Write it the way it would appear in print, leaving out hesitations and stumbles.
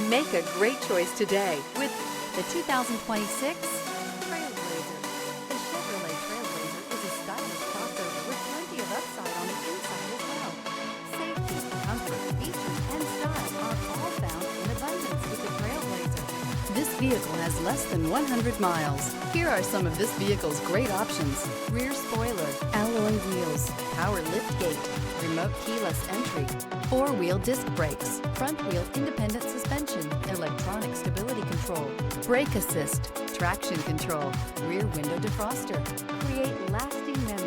Make a great choice today with the 2026 Trailblazer. The Chevrolet Trailblazer is a stylish crossover with plenty of upside on the inside as well. Safety, comfort, features, and style are all found in abundance with the Trailblazer. This vehicle has less than 100 miles. Here are some of this vehicle's great options: rear spoiler, alloy wheels, power lift gate, remote keyless entry, four-wheel disc brakes, front-wheel independent suspension, electronic stability control, brake assist, traction control, rear window defroster. Create lasting memories